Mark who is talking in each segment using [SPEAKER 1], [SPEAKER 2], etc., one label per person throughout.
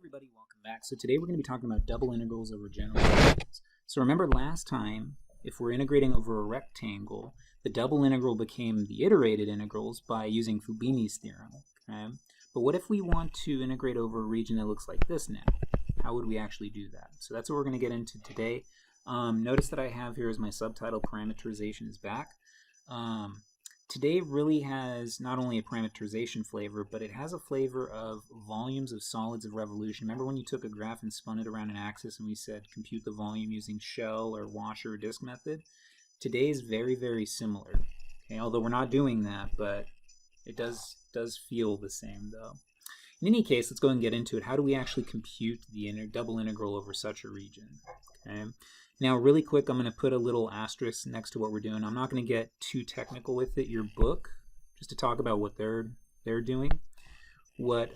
[SPEAKER 1] everybody, welcome back. So today we're going to be talking about double integrals over general integrals. So remember last time, if we're integrating over a rectangle, the double integral became the iterated integrals by using Fubini's theorem. Okay? But what if we want to integrate over a region that looks like this now? How would we actually do that? So that's what we're going to get into today. Notice that I have here as my subtitle, parameterization is back. Today really has not only a parameterization flavor, but it has a flavor of volumes of solids of revolution. Remember when you took a graph and spun it around an axis and we said compute the volume using shell or washer or disk method? Today is very, very similar. Okay, although we're not doing that, but it does feel the same though. In any case, let's go and get into it. How do we actually compute the double integral over such a region? Okay. Now, really quick, I'm going to put a little asterisk next to what we're doing. I'm not going to get too technical with it. Your book, just to talk about what they're doing. What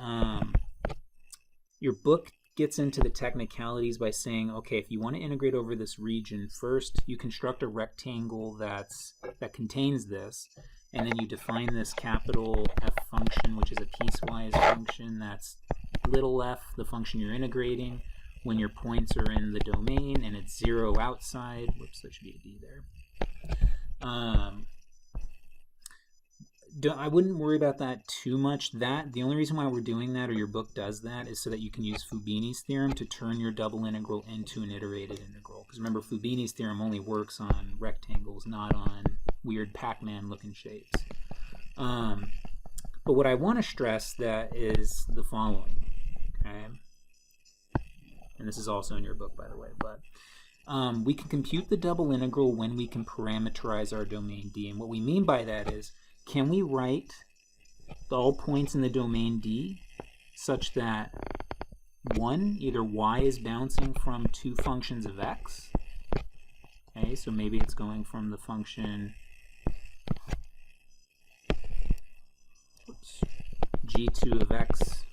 [SPEAKER 1] your book gets into the technicalities by saying, okay, if you want to integrate over this region, first you construct a rectangle that contains this, and then you define this capital F function, which is a piecewise function. That's little f, the function you're integrating, when your points are in the domain and it's 0 outside. Whoops, that should be a D there. I wouldn't worry about that too much. The only reason why we're doing that, or your book does that, is so that you can use Fubini's theorem to turn your double integral into an iterated integral. Because remember, Fubini's theorem only works on rectangles, not on weird Pac-Man looking shapes. But what I want to stress that is the following. Okay. And this is also in your book, by the way, but we can compute the double integral when we can parameterize our domain D. And what we mean by that is, can we write all points in the domain D such that either y is bouncing from two functions of x, okay, so maybe it's going from the function g2 of x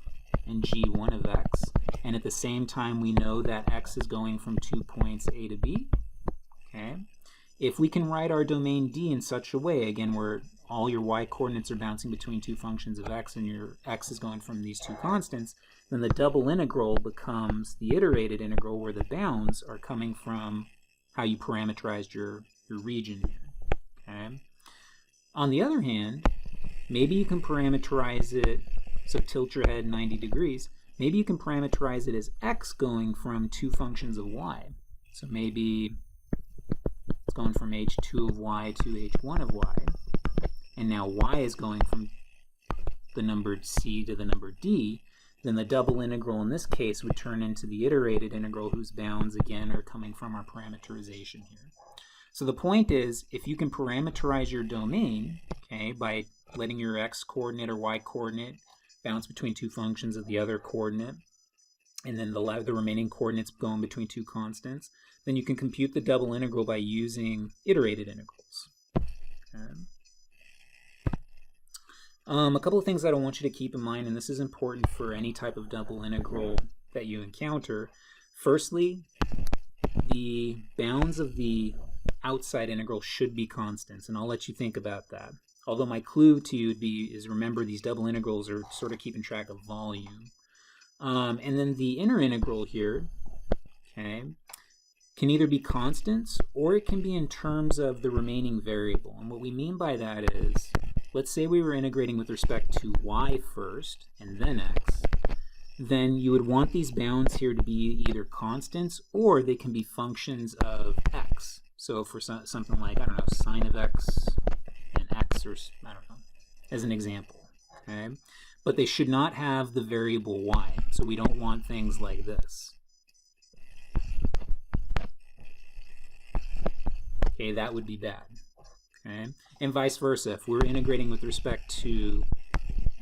[SPEAKER 1] and g1 of x, and at the same time we know that x is going from 2 points A to B. Okay, if we can write our domain D in such a way, again, where all your y coordinates are bouncing between two functions of x and your x is going from these two constants, then the double integral becomes the iterated integral, where the bounds are coming from how you parameterized your region here. Okay. On the other hand, maybe you can parameterize it, so tilt your head 90 degrees. Maybe you can parameterize it as x going from two functions of y. So maybe it's going from h2 of y to h1 of y. And now y is going from the number c to the number d. Then the double integral in this case would turn into the iterated integral, whose bounds, again, are coming from our parameterization here. So the point is, if you can parameterize your domain, okay, by letting your x coordinate or y coordinate bounce between two functions of the other coordinate, and then the remaining coordinates going between two constants, then you can compute the double integral by using iterated integrals. Okay. A couple of things that I want you to keep in mind, and this is important for any type of double integral that you encounter. Firstly, the bounds of the outside integral should be constants, and I'll let you think about that. Although my clue to you is remember these double integrals are sort of keeping track of volume. And then the inner integral here, okay, can either be constants or it can be in terms of the remaining variable. And what we mean by that is, let's say we were integrating with respect to y first and then x, then you would want these bounds here to be either constants or they can be functions of x. So for something like, I don't know, sine of x and x, or I don't know, as an example, okay? But they should not have the variable y, so we don't want things like this. Okay, that would be bad, okay? And vice versa, if we're integrating with respect to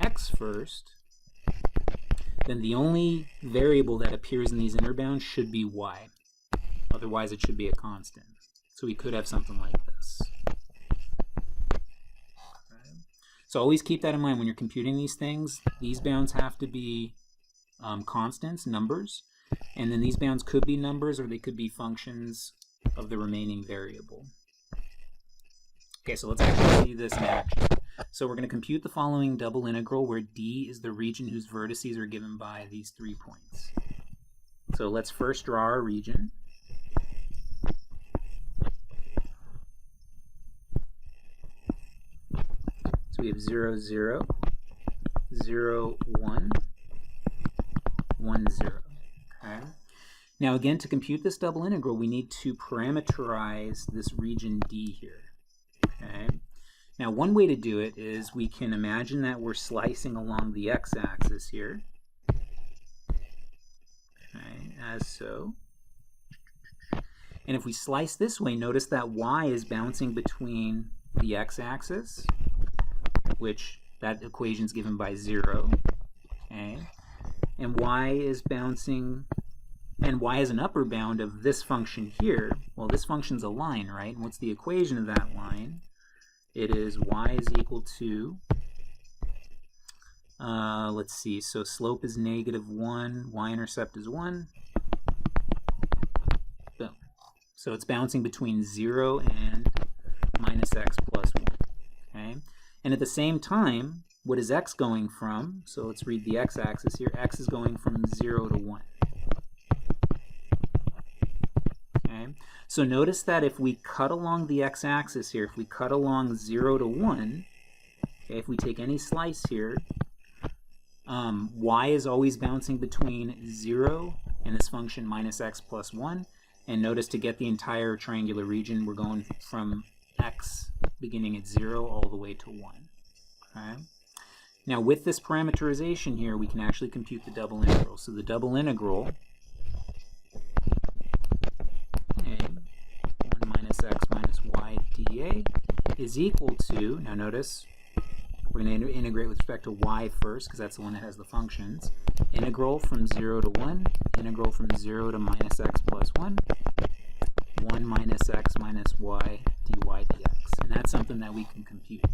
[SPEAKER 1] x first, then the only variable that appears in these inner bounds should be y. Otherwise, it should be a constant. So we could have something like this. So always keep that in mind when you're computing these things. These bounds have to be constants, numbers, and then these bounds could be numbers or they could be functions of the remaining variable. Okay, so let's actually see this in action. So we're going to compute the following double integral where D is the region whose vertices are given by these 3 points. So let's first draw our region. So we have 0, 0, 0, 1, 1, 0. Okay. Now again, to compute this double integral, we need to parameterize this region D here. Okay. Now one way to do it is we can imagine that we're slicing along the x-axis here. Okay, as so. And if we slice this way, notice that y is bouncing between the x-axis, which that equation is given by 0. Okay. And y is bouncing, and y is an upper bound of this function here. Well, this function's a line, right? And what's the equation of that line? It is y is equal to, let's see, so slope is -1, y-intercept is 1. Boom. So it's bouncing between 0 and minus x plus 1. Okay? And at the same time, what is x going from? So let's read the x-axis here. X is going from 0 to 1. Okay? So notice that if we cut along the x-axis here, if we cut along 0 to 1, okay, if we take any slice here, y is always bouncing between 0 and this function minus x plus 1. And notice to get the entire triangular region, we're going from x beginning at 0 all the way to 1. Okay? Now with this parameterization here, we can actually compute the double integral. So the double integral, okay, 1 minus x minus y dA is equal to, now notice, we're going to integrate with respect to y first, because that's the one that has the functions. Integral from 0 to 1, integral from 0 to minus x plus 1, 1 minus x minus y dy dx. And that's something that we can compute.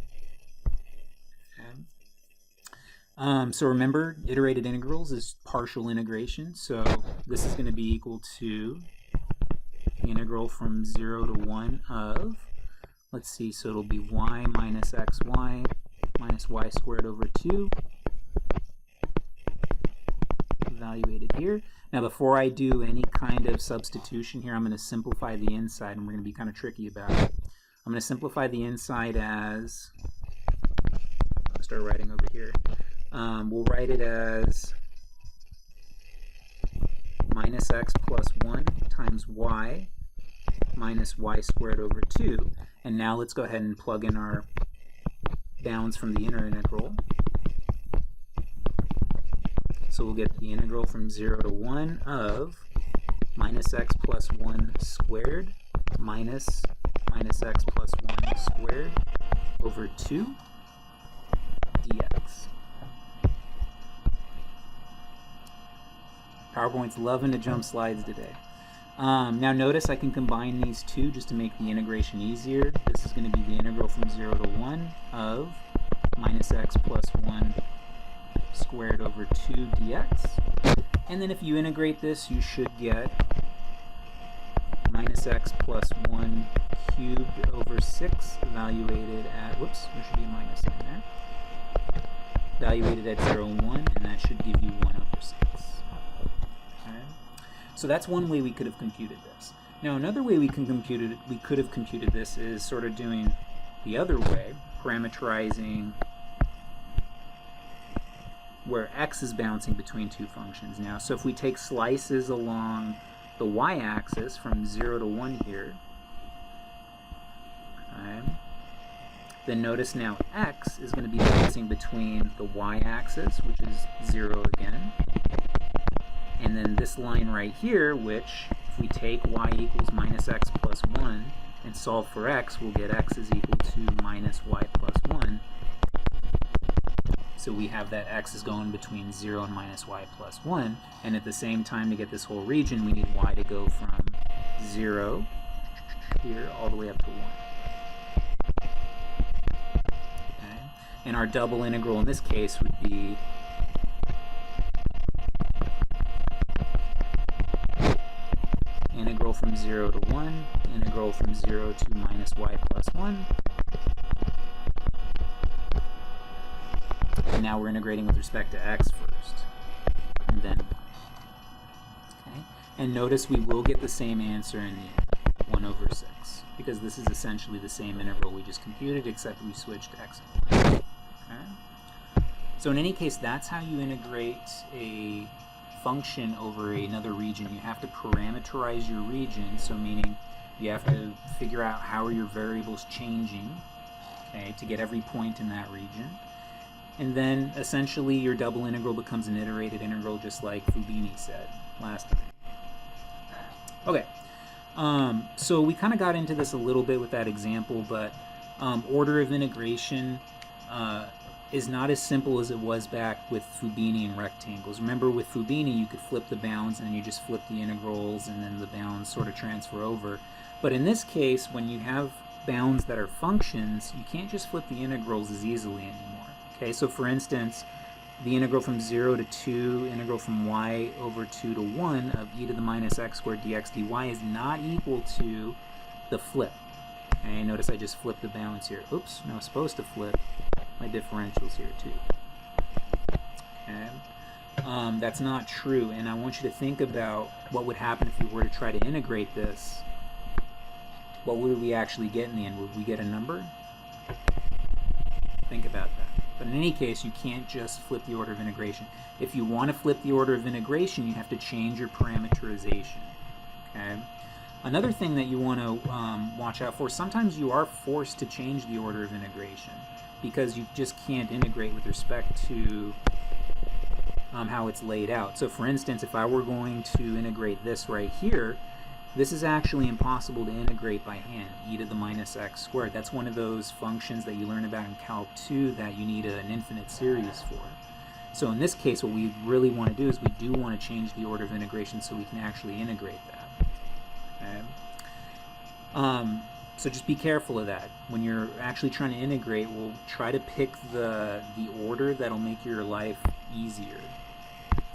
[SPEAKER 1] Okay. So remember, iterated integrals is partial integration. So this is going to be equal to the integral from 0 to 1 of, let's see, so it'll be y minus xy minus y squared over 2, evaluated here. Now before I do any kind of substitution here, I'm going to simplify the inside, and we're going to be kind of tricky about it. I'm going to simplify the inside as, I'll start writing over here. We'll write it as minus x plus 1 times y minus y squared over 2. And now let's go ahead and plug in our bounds from the inner integral. So we'll get the integral from 0 to 1 of minus x plus 1 squared minus x plus 1 squared over 2 dx. PowerPoint's loving to jump slides today. Now notice I can combine these two just to make the integration easier. This is going to be the integral from 0 to 1 of minus x plus 1 squared over 2 dx. And then if you integrate this, you should get minus x plus 1 cubed over 6 evaluated at, whoops, there should be a minus in there, evaluated at 0, 1, and that should give you 1 over 6. Okay. So that's one way we could have computed this. Now another way we could have computed this is sort of doing the other way, parameterizing where x is bouncing between two functions now. So if we take slices along the y-axis from 0 to 1 here, okay, then notice now x is going to be bouncing between the y-axis, which is 0 again, and then this line right here, which if we take y equals minus x plus 1 and solve for x, we'll get x is equal to minus y plus 1. So we have that x is going between 0 and minus y plus 1, and at the same time, to get this whole region, we need y to go from 0 here all the way up to 1. Okay. And our double integral in this case would be integral from 0 to 1, integral from 0 to minus y plus 1, And now we're integrating with respect to x first, and then y. Okay? And notice we will get the same answer in the end, 1 over 6, because this is essentially the same integral we just computed, except we switched x and y. Okay? So in any case, that's how you integrate a function over another region. You have to parameterize your region, so meaning you have to figure out how are your variables changing, okay, to get every point in that region. And then essentially your double integral becomes an iterated integral, just like Fubini said last time. Okay, so we kind of got into this a little bit with that example, but order of integration is not as simple as it was back with Fubini and rectangles. Remember, with Fubini, you could flip the bounds and then you just flip the integrals and then the bounds sort of transfer over. But in this case, when you have bounds that are functions, you can't just flip the integrals as easily anymore. Okay, so for instance, the integral from 0 to 2, integral from y over 2 to 1 of e to the minus x squared dx dy is not equal to the flip. Okay, notice I just flipped the bounds here. Oops, no, I was supposed to flip my differentials here too. Okay, that's not true, and I want you to think about what would happen if we were to try to integrate this. What would we actually get in the end? Would we get a number? Think about that. But in any case, you can't just flip the order of integration. If you want to flip the order of integration, you have to change your parameterization. Okay. Another thing that you want to watch out for, sometimes you are forced to change the order of integration because you just can't integrate with respect to how it's laid out. So for instance, if I were going to integrate this right here, this is actually impossible to integrate by hand, e to the minus x squared. That's one of those functions that you learn about in Calc 2 that you need an infinite series for. So in this case, what we really want to do is we do want to change the order of integration so we can actually integrate that. Okay? So just be careful of that. When you're actually trying to integrate, we'll try to pick the order that'll make your life easier.